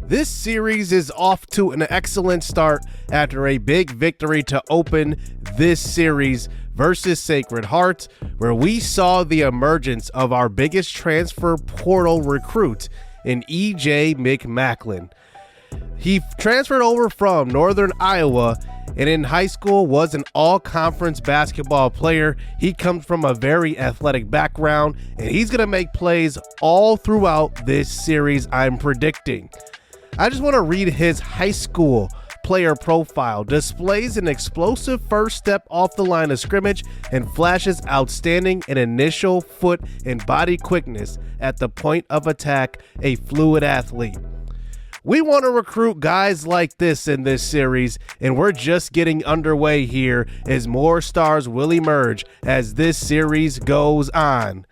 This series is off to an excellent start after a big victory to open this series versus Sacred Heart, where we saw the emergence of our biggest transfer portal recruit in E.J. McMacklin. He transferred over from Northern Iowa and in high school was an all-conference basketball player. He comes from a very athletic background, and he's going to make plays all throughout this series, I'm predicting. I just want to read his high school player profile. Displays an explosive first step off the line of scrimmage and flashes outstanding in initial foot and body quickness at the point of attack, a fluid athlete. We want to recruit guys like this in this series, and we're just getting underway here as more stars will emerge as this series goes on.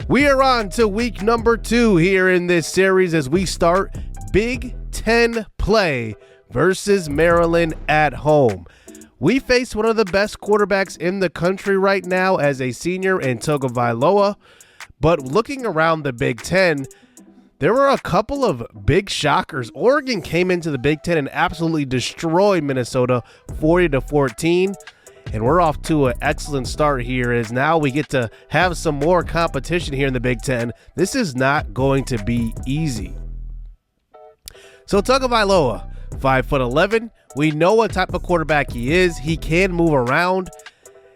We are on to week number 2 here in this series as we start Big Ten play versus Maryland at home. We face one of the best quarterbacks in the country right now as a senior in Tagovailoa, but looking around the Big Ten, there were a couple of big shockers. Oregon came into the Big Ten and absolutely destroyed Minnesota 40-14. And we're off to an excellent start here as now we get to have some more competition here in the Big Ten. This is not going to be easy. So Tagovailoa, 5'11". We know what type of quarterback he is. He can move around.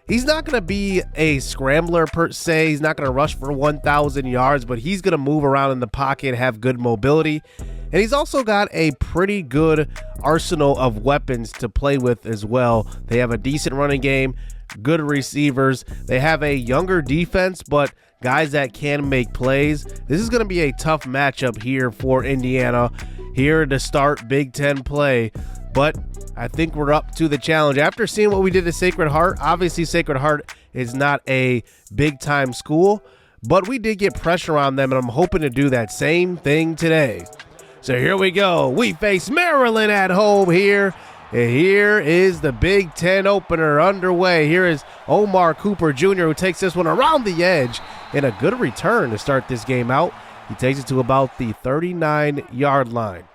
He's not going to be a scrambler per se. He's not going to rush for 1,000 yards, but he's going to move around in the pocket, have good mobility. And he's also got a pretty good arsenal of weapons to play with as well. They have a decent running game, good receivers. They have a younger defense, but guys that can make plays. This is going to be a tough matchup here for Indiana, here to start Big Ten play. But I think we're up to the challenge. After seeing what we did to Sacred Heart, obviously Sacred Heart is not a big-time school, but we did get pressure on them, and I'm hoping to do that same thing today. So here we go. We face Maryland at home here. And here is the Big Ten opener underway. Here is Omar Cooper Jr., who takes this one around the edge in a good return to start this game out. He takes it to about the 39-yard line.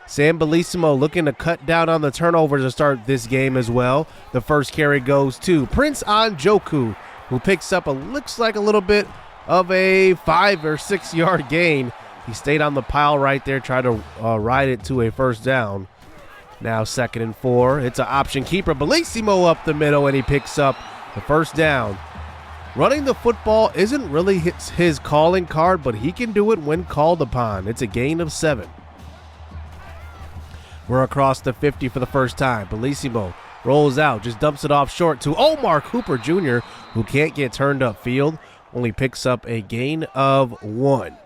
Sam Bellissimo looking to cut down on the turnovers to start this game as well. The first carry goes to Prince Njoku, who picks up looks like a little bit of a 5 or 6 yard gain. He stayed on the pile right there, tried to ride it to a first down. Now 2nd and 4. It's an option keeper. Bellissimo up the middle, and he picks up the first down. Running the football isn't really his calling card, but he can do it when called upon. It's a gain of 7. We're across the 50 for the first time. Bellissimo rolls out, just dumps it off short to Omar Cooper Jr., who can't get turned upfield, only picks up a gain of 1.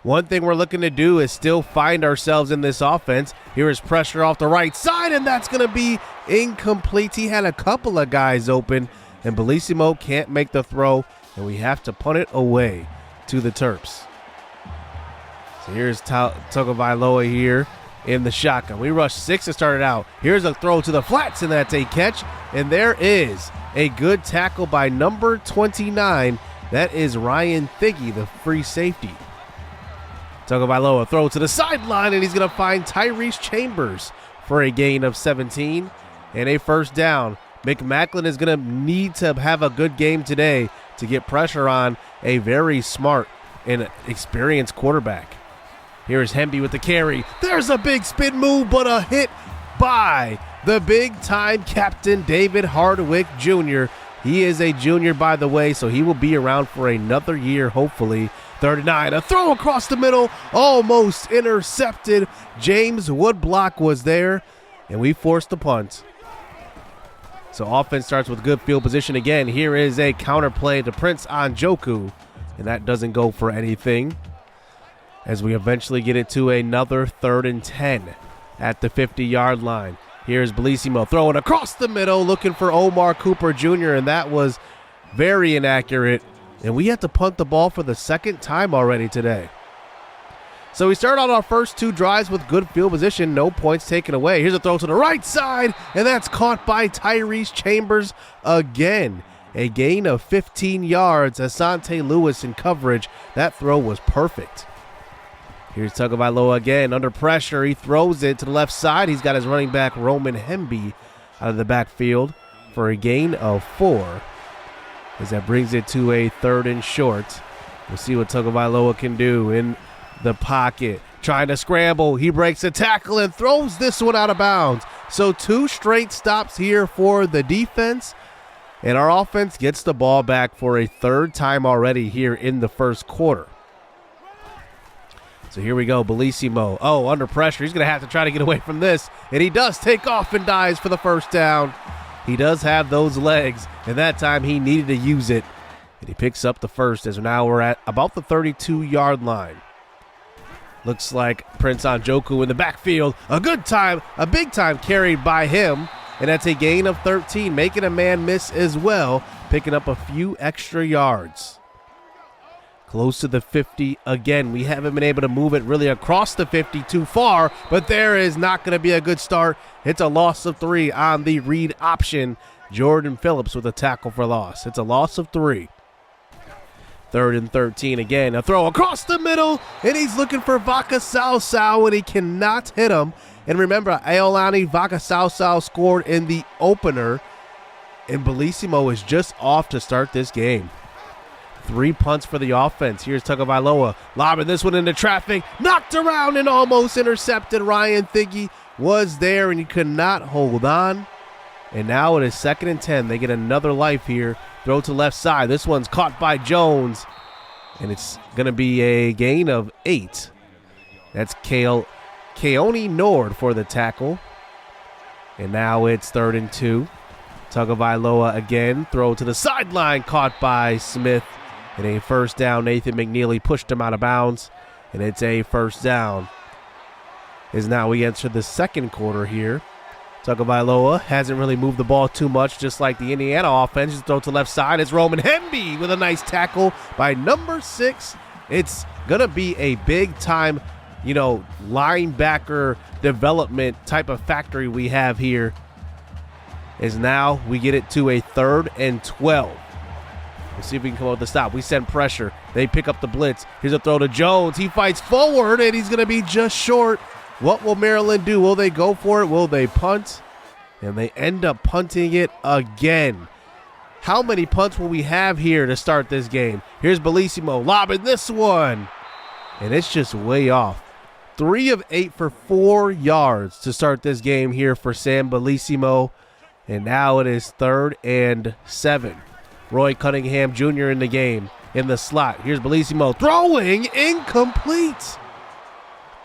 One thing we're looking to do is still find ourselves in this offense. Here is pressure off the right side, and that's going to be incomplete. He had a couple of guys open, and Bellissimo can't make the throw, and we have to punt it away to the Terps. So here's Tagovailoa here in the shotgun. We rushed 6 to start it out. Here's a throw to the flats, and that's a catch. And there is a good tackle by number 29. That is Ryan Thiggy, the free safety. Tagovailoa throw to the sideline, and he's going to find Tyrese Chambers for a gain of 17 and a first down. McMacklin is going to need to have a good game today to get pressure on a very smart and experienced quarterback. Here's Hemby with the carry. There's a big spin move, but a hit by the big-time captain, David Hardwick Jr. He is a junior, by the way, so he will be around for another year, hopefully. 39, a throw across the middle, almost intercepted. James Woodblock was there, and we forced the punt. So offense starts with good field position again. Here is a counter play to Prince Njoku, and that doesn't go for anything, as we eventually get it to another 3rd and 10 at the 50-yard line. Here's Bellissimo throwing across the middle, looking for Omar Cooper Jr., and that was very inaccurate. And we had to punt the ball for the 2nd time already today. So we start on our first 2 drives with good field position, no points taken away. Here's a throw to the right side, and that's caught by Tyrese Chambers again. A gain of 15 yards. Asante Lewis in coverage. That throw was perfect. Here's Tagovailoa again under pressure. He throws it to the left side. He's got his running back Roman Hemby out of the backfield for a gain of 4. As that brings it to a 3rd and short. We'll see what Tagovailoa can do in the pocket. Trying to scramble. He breaks a tackle and throws this one out of bounds. So 2 straight stops here for the defense. And our offense gets the ball back for a 3rd time already here in the first quarter. So here we go, Bellissimo. Oh, under pressure. He's going to have to try to get away from this. And he does take off and dives for the first down. He does have those legs, and that time he needed to use it. And he picks up the first as now we're at about the 32-yard line. Looks like Prince Njoku in the backfield. A good time, a big time carried by him. And that's a gain of 13, making a man miss as well, picking up a few extra yards. Close to the 50 again. We haven't been able to move it really across the 50 too far, but there is not going to be a good start. It's a loss of 3 on the read option. Jordan Phillips with a tackle for loss. It's a loss of 3. 3rd and 13 again. A throw across the middle, and he's looking for Vakasausaau, and he cannot hit him. And remember, Aolani Vakasausaau scored in the opener, and Bellissimo is just off to start this game. 3 punts for the offense. Here's Tagovailoa lobbing this one into traffic. Knocked around and almost intercepted. Ryan Thiggy was there, and he could not hold on. And now it is 2nd and 10. They get another life here. Throw to left side. This one's caught by Jones, and it's going to be a gain of 8. That's Keone Nord for the tackle. And now it's 3rd and 2. Tagovailoa again. Throw to the sideline. Caught by Smith. And a first down. Nathan McNeely pushed him out of bounds. And it's a first down. As now we enter the second quarter here. Tagovailoa hasn't really moved the ball too much, just like the Indiana offense. Just throw to left side. It's Roman Hemby with a nice tackle by number 6. It's going to be a big-time, linebacker development type of factory we have here. As now we get it to a 3rd and 12. We'll see if we can come up with the stop. We send pressure. They pick up the blitz. Here's a throw to Jones. He fights forward, and he's going to be just short. What will Maryland do? Will they go for it? Will they punt? And they end up punting it again. How many punts will we have here to start this game? Here's Bellissimo lobbing this one. And it's just way off. 3 of 8 for 4 yards to start this game here for Sam Bellissimo. And now it is 3rd and 7. Roy Cunningham Jr. in the game in the slot. Here's Bellissimo throwing incomplete.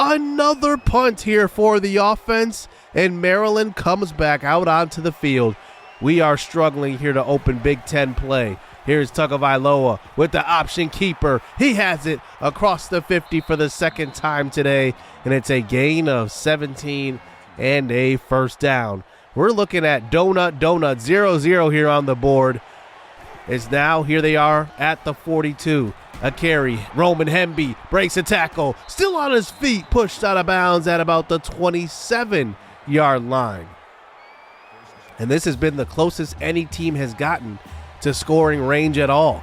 Another punt here for the offense, and Maryland comes back out onto the field. We are struggling here to open Big Ten play. Here's Tagovailoa with the option keeper. He has it across the 50 for the 2nd time today, and it's a gain of 17 and a first down. We're looking at donut, 0-0 here on the board. It's now, here they are at the 42. A carry. Roman Hemby breaks a tackle. Still on his feet. Pushed out of bounds at about the 27-yard line. And this has been the closest any team has gotten to scoring range at all.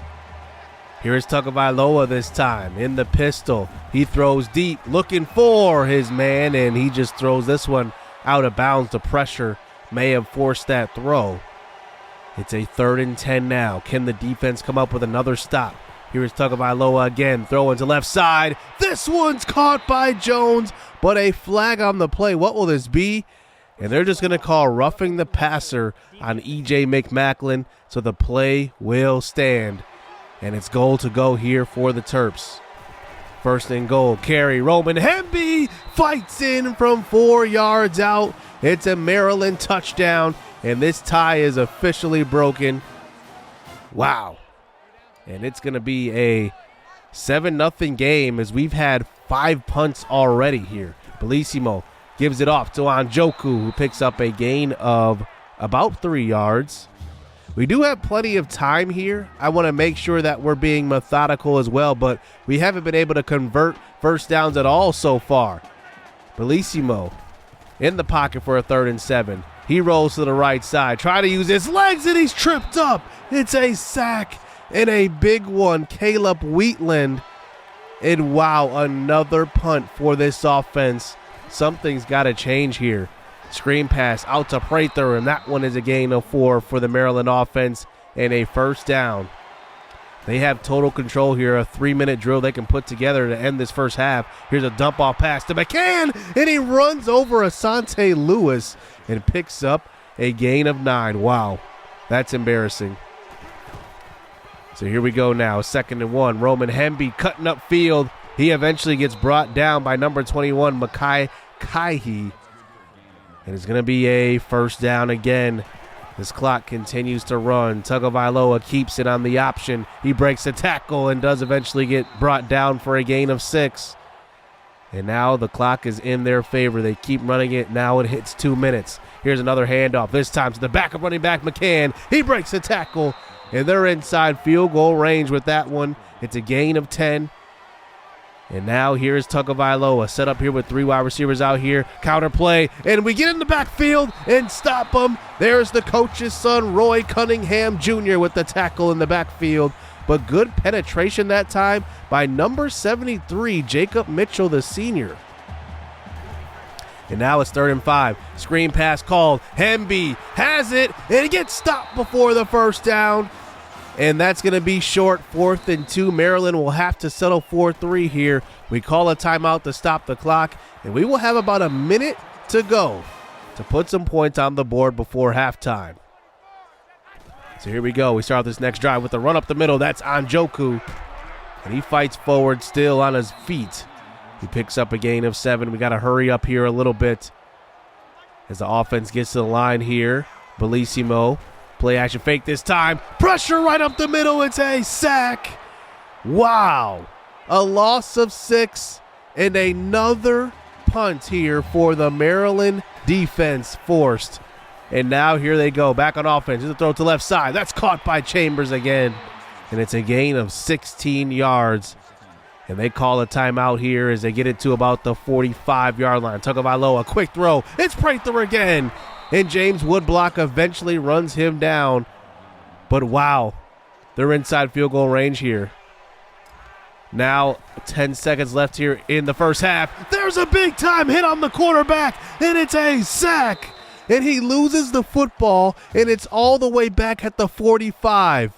Here's Tagovailoa this time in the pistol. He throws deep, looking for his man, and he just throws this one out of bounds. The pressure may have forced that throw. It's a 3rd and 10 now. Can the defense come up with another stop? Here's Tagovailoa again, throwing to left side. This one's caught by Jones, but a flag on the play. What will this be? And they're just going to call roughing the passer on E.J. McMacklin, so the play will stand. And it's goal to go here for the Terps. 1st and goal, carry. Roman Hemby fights in from 4 yards out. It's a Maryland touchdown, and this tie is officially broken. Wow. And it's going to be a 7-0 game as we've had 5 punts already here. Bellissimo gives it off to Njoku, who picks up a gain of about 3 yards. We do have plenty of time here. I want to make sure that we're being methodical as well, but we haven't been able to convert first downs at all so far. Bellissimo in the pocket for a 3rd and 7. He rolls to the right side, trying to use his legs, and he's tripped up. It's a sack. And a big one. Caleb Wheatland And wow, another punt for this offense. Something's got to change here. Screen pass out to Prather, and that one is a gain of 4 for the Maryland offense and a first down. They have total control here, a 3-minute drill they can put together to end this first half. Here's a dump-off pass to McCann, and he runs over Asante Lewis and picks up a gain of 9. Wow, that's embarrassing. So here we go now, 2nd and 1. Roman Hemby cutting upfield. He eventually gets brought down by number 21, Makai Kaihi. And it's going to be a first down again. This clock continues to run. Tagovailoa keeps it on the option. He breaks a tackle and does eventually get brought down for a gain of 6. And now the clock is in their favor. They keep running it. Now it hits 2 minutes. Here's another handoff. This time to the backup running back, McCann. He breaks a tackle, and they're inside field goal range with that one. It's a gain of 10. And now here's Tagovailoa set up here with 3 wide receivers out here. Counter play, and we get in the backfield and stop them. There's the coach's son, Roy Cunningham Jr. with the tackle in the backfield. But good penetration that time by number 73, Jacob Mitchell, the senior. And now it's 3rd and 5. Screen pass called. Hemby has it, and he gets stopped before the first down. And that's going to be short. 4th and 2. Maryland will have to settle 4-3 here. We call a timeout to stop the clock, and we will have about a minute to go to put some points on the board before halftime. So here we go. We start this next drive with a run up the middle. That's Njoku, and he fights forward still on his feet. He picks up a gain of 7. We got to hurry up here a little bit as the offense gets to the line here. Bellissimo. Play action fake this time. Pressure right up the middle. It's a sack. Wow. A loss of 6 and another punt here for the Maryland defense forced. And now here they go. Back on offense. Here's a throw to left side. That's caught by Chambers again. And it's a gain of 16 yards. And they call a timeout here as they get it to about the 45-yard line. Tagovailoa, quick throw. It's Prather again. And James Woodblock eventually runs him down. But wow, they're inside field goal range here. Now 10 seconds left here in the first half. There's a big-time hit on the quarterback, and it's a sack. And he loses the football, and it's all the way back at the 45.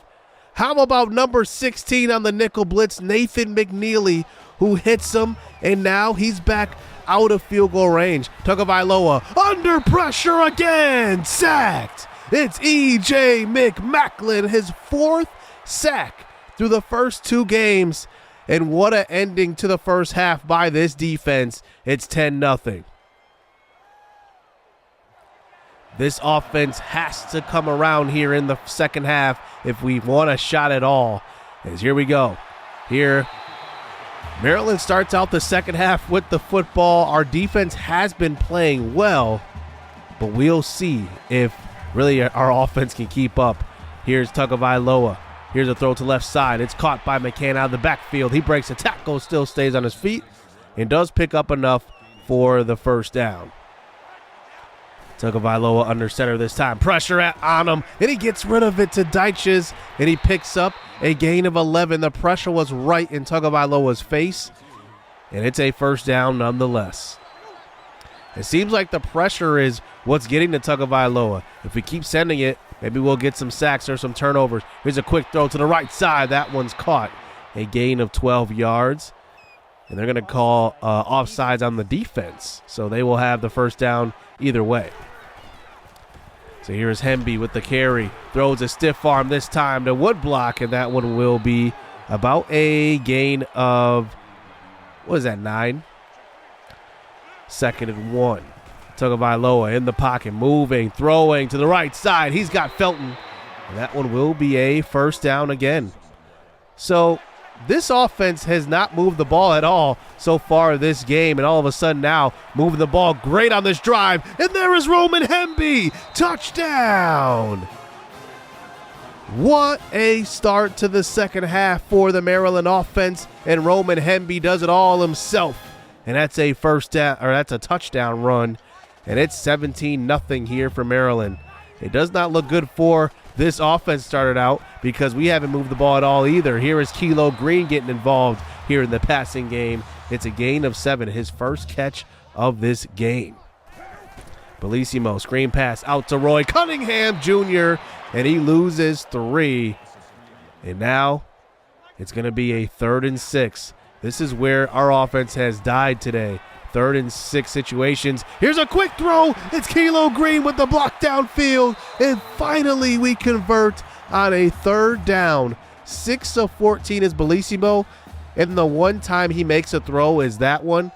How about number 16 on the nickel blitz, Nathan McNeely, who hits him, and now he's back out of field goal range. Tagovailoa under pressure again, sacked. It's E.J. McMacklin, his 4th sack through the first 2 games. And what an ending to the first half by this defense. It's 10-0. This offense has to come around here in the second half if we want a shot at all. As here we go. Here, Maryland starts out the second half with the football. Our defense has been playing well, but we'll see if really our offense can keep up. Here's Tagovailoa. Here's a throw to left side. It's caught by McCann out of the backfield. He breaks a tackle, still stays on his feet, and does pick up enough for the first down. Tagovailoa under center this time. Pressure on him, and he gets rid of it to Deitches, and he picks up a gain of 11. The pressure was right in Tagovailoa's face, and it's a first down nonetheless. It seems like the pressure is what's getting to Tagovailoa. If we keep sending it, maybe we'll get some sacks or some turnovers. Here's a quick throw to the right side. That one's caught. A gain of 12 yards. And they're going to call offsides on the defense. So they will have the first down either way. So here's Hemby with the carry. Throws a stiff arm this time to Woodblock, and that one will be about a gain of, 9? 2nd and 1. Tagovailoa in the pocket, moving, throwing to the right side. He's got Felton, and that one will be a first down again. So this offense has not moved the ball at all so far this game, and all of a sudden now moving the ball great on this drive, and there is Roman Hemby. Touchdown! What a start to the second half for the Maryland offense, and Roman Hemby does it all himself. And that's a that's a touchdown run, and it's 17-0 here for Maryland. It does not look good for this offense started out because we haven't moved the ball at all either. Here is Kilo Green getting involved here in the passing game. It's a gain of 7, his first catch of this game. Bellissimo, screen pass out to Roy Cunningham Jr., and he loses 3. And now it's going to be a 3rd and 6. This is where our offense has died today. 3rd and 6 situations. Here's a quick throw. It's Kilo Green with the block downfield. And finally we convert on a 3rd down. 6 of 14 is Bellissimo. And the one time he makes a throw is that one.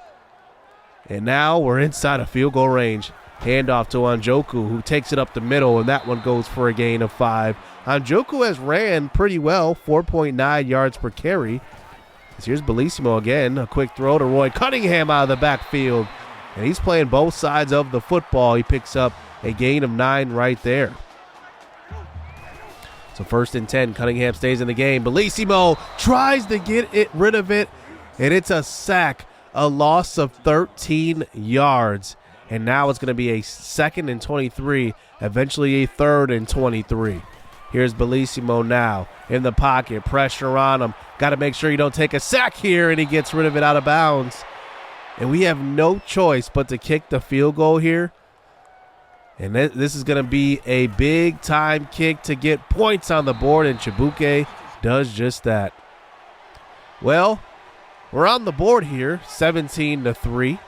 And now we're inside of field goal range. Handoff to Njoku, who takes it up the middle, and that one goes for a gain of 5. Njoku has ran pretty well, 4.9 yards per carry. Here's Bellissimo again, a quick throw to Roy Cunningham out of the backfield. And he's playing both sides of the football. He picks up a gain of 9 right there. So 1st and 10, Cunningham stays in the game. Bellissimo tries to get rid of it, and it's a sack, a loss of 13 yards. And now it's going to be a 2nd and 23, eventually a 3rd and 23. Here's Bellissimo now in the pocket, pressure on him. Got to make sure you don't take a sack here, and he gets rid of it out of bounds. And we have no choice but to kick the field goal here. And this is going to be a big-time kick to get points on the board, and Chibuke does just that. Well, we're on the board here, 17-3.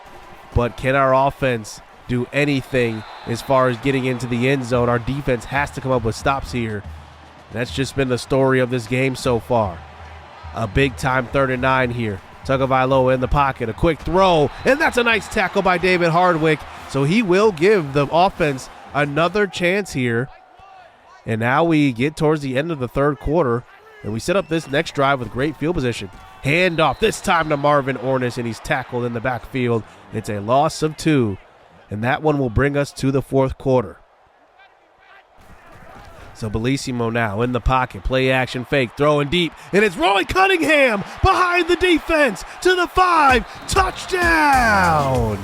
But can our offense do anything as far as getting into the end zone? Our defense has to come up with stops here. That's just been the story of this game so far. A big-time 3rd and 9 here. Tagovailoa in the pocket, a quick throw, and that's a nice tackle by David Hardwick. So he will give the offense another chance here. And now we get towards the end of the 3rd quarter, and we set up this next drive with great field position. Handoff, this time to Marvin Ornis, and he's tackled in the backfield. It's a loss of 2, and that one will bring us to the 4th quarter. So Bellissimo now in the pocket, play action fake, throwing deep, and it's Roy Cunningham behind the defense to the 5, touchdown!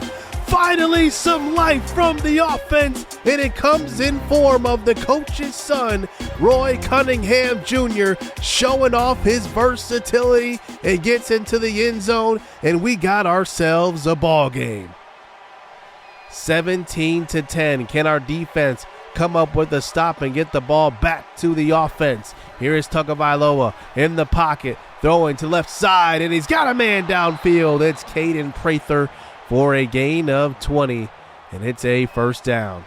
Finally some life from the offense, and it comes in form of the coach's son, Roy Cunningham Jr., showing off his versatility and gets into the end zone, and we got ourselves a ball game. 17-10. Can our defense come up with a stop and get the ball back to the offense? Here is Tagovailoa in the pocket, throwing to left side, and he's got a man downfield. It's Caden Prather for a gain of 20, and it's a 1st down.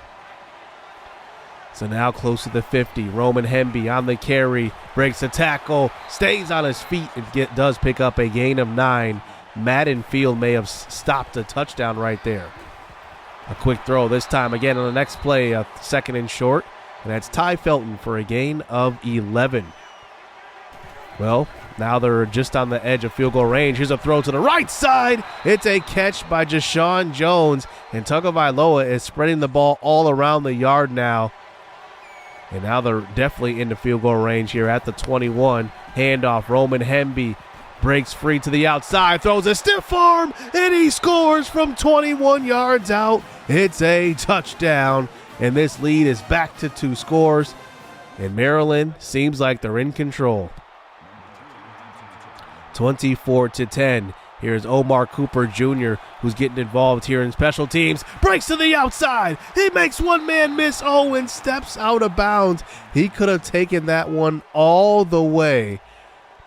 So now close to the 50. Roman Hemby on the carry, breaks a tackle, stays on his feet, and does pick up a gain of 9. Madden Field may have stopped a touchdown right there. A quick throw this time again on the next play, a 2nd and short, and that's Ty Felton for a gain of 11. Well, now they're just on the edge of field goal range. Here's a throw to the right side. It's a catch by Jashawn Jones, and Tagovailoa is spreading the ball all around the yard now. And now they're definitely into field goal range here at the 21. Handoff, Roman Hemby breaks free to the outside, throws a stiff arm, and he scores from 21 yards out. It's a touchdown, and this lead is back to 2 scores, and Maryland seems like they're in control. 24-10. Here's Omar Cooper Jr., who's getting involved here in special teams. Breaks to the outside. He makes one man miss. Oh, and steps out of bounds. He could have taken that one all the way,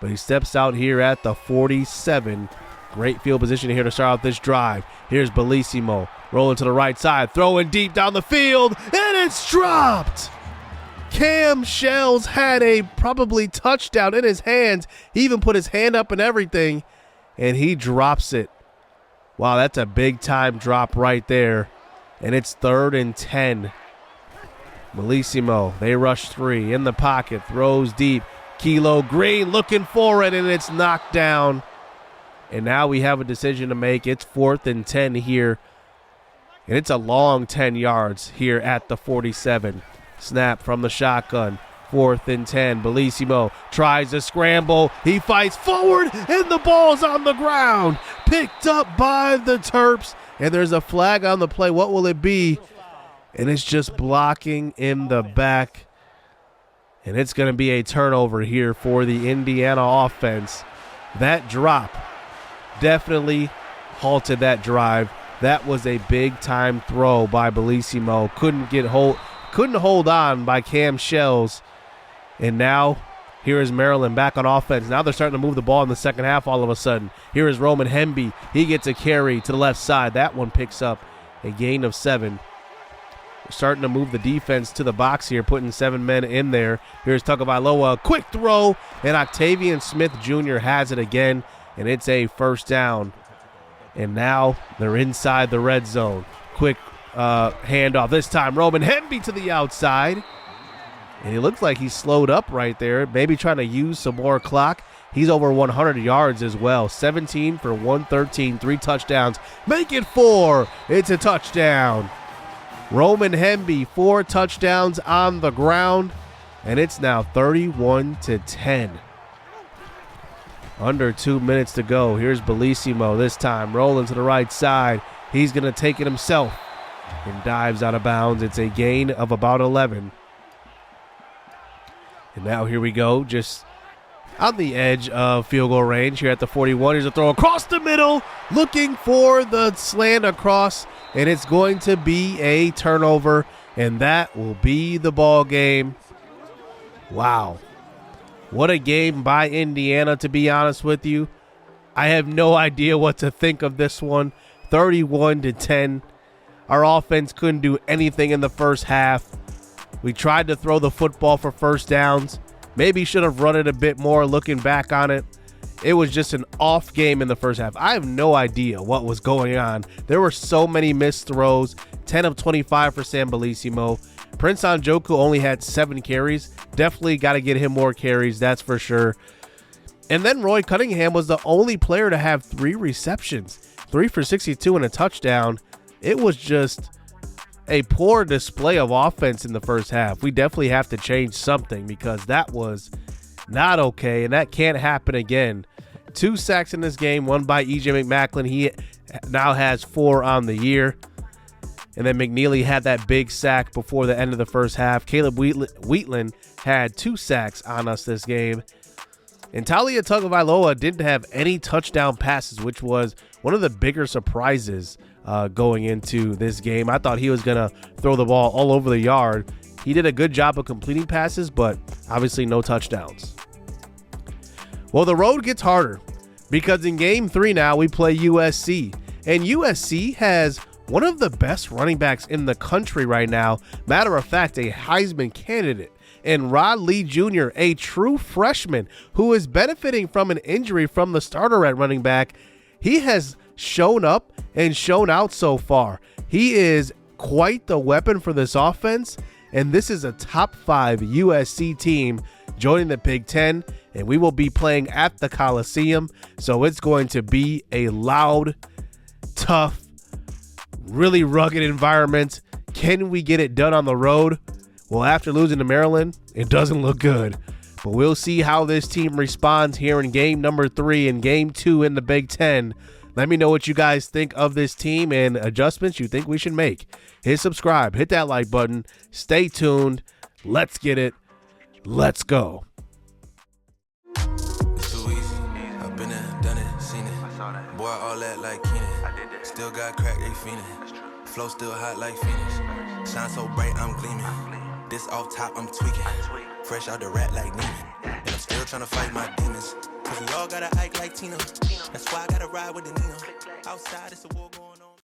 but he steps out here at the 47. Great field position here to start out this drive. Here's Bellissimo rolling to the right side, throwing deep down the field, and it's dropped. Cam Shells had a probably touchdown in his hands. He even put his hand up and everything, and he drops it. Wow, that's a big-time drop right there, and it's 3rd and 10. Bellissimo, they rush 3 in the pocket, throws deep. Kilo Green looking for it, and it's knocked down. And now we have a decision to make. It's 4th and 10 here, and it's a long 10 yards here at the 47. Snap from the shotgun. 4th and 10. Bellissimo tries to scramble. He fights forward, and the ball's on the ground. Picked up by the Terps, and there's a flag on the play. What will it be? And it's just blocking in the back. And it's going to be a turnover here for the Indiana offense. That drop definitely halted that drive. That was a big-time throw by Bellissimo. Couldn't hold on by Cam Shells. And now here is Maryland back on offense. Now they're starting to move the ball in the second half all of a sudden. Here is Roman Hemby. He gets a carry to the left side. That one picks up a gain of 7. We're starting to move the defense to the box here, putting 7 men in there. Here's Tagovailoa, quick throw, and Octavian Smith Jr. has it again, and it's a first down. And now they're inside the red zone. Quick handoff. This time Roman Hemby to the outside. And he looks like he's slowed up right there, maybe trying to use some more clock. He's over 100 yards as well. 17 for 113, 3 touchdowns. Make it 4. It's a touchdown. Roman Hemby, 4 touchdowns on the ground, and it's now 31-10. Under 2 minutes to go. Here's Bellissimo this time, rolling to the right side. He's going to take it himself and dives out of bounds. It's a gain of about 11. And now here we go, just on the edge of field goal range here at the 41. Here's a throw across the middle, looking for the slant across, and it's going to be a turnover, and that will be the ball game. Wow. What a game by Indiana, to be honest with you. I have no idea what to think of this one. 31-10. Our offense couldn't do anything in the first half. We tried to throw the football for first downs. Maybe should have run it a bit more looking back on it. It was just an off game in the first half. I have no idea what was going on. There were so many missed throws. 10 of 25 for Sam Bellissimo. Prince Njoku only had 7 carries. Definitely got to get him more carries, that's for sure. And then Roy Cunningham was the only player to have 3 receptions. 3 for 62 and a touchdown. It was just a poor display of offense in the first half. We definitely have to change something because that was not okay, and that can't happen again. 2 sacks in this game, one by E.J. McMacklin. He now has 4 on the year. And then McNeely had that big sack before the end of the first half. Caleb Wheatland had 2 sacks on us this game. And Taulia Tagovailoa didn't have any touchdown passes, which was one of the bigger surprises going into this game. I thought he was going to throw the ball all over the yard. He did a good job of completing passes, but obviously no touchdowns. Well, the road gets harder because in game 3 now we play USC. And USC has one of the best running backs in the country right now. Matter of fact, a Heisman candidate. And Rod Lee Jr., a true freshman who is benefiting from an injury from the starter at running back. He has shown up and shown out so far. He is quite the weapon for this offense, and this is a top 5 USC team joining the Big Ten, and we will be playing at the Coliseum, so it's going to be a loud, tough, really rugged environment. Can we get it done on the road? Well, after losing to Maryland, it doesn't look good, but we'll see how this team responds here in game number 3 and game 2 in the Big Ten. Let me know what you guys think of this team and adjustments you think we should make. Hit subscribe, hit that like button, stay tuned. Let's get it. Let's go. It's too easy. I've been there, done it, seen it. Boy, all that like Keenan. Still got crack, they fiendin'. Flow still hot like Phoenix. Shine so bright, I'm gleaming. This off top, I'm tweaking. Fresh out the rat like Neiman. And I'm still trying to fight my demons. Cause we all gotta act like Tina. That's why I gotta ride with the Nina. Outside, it's a war going on.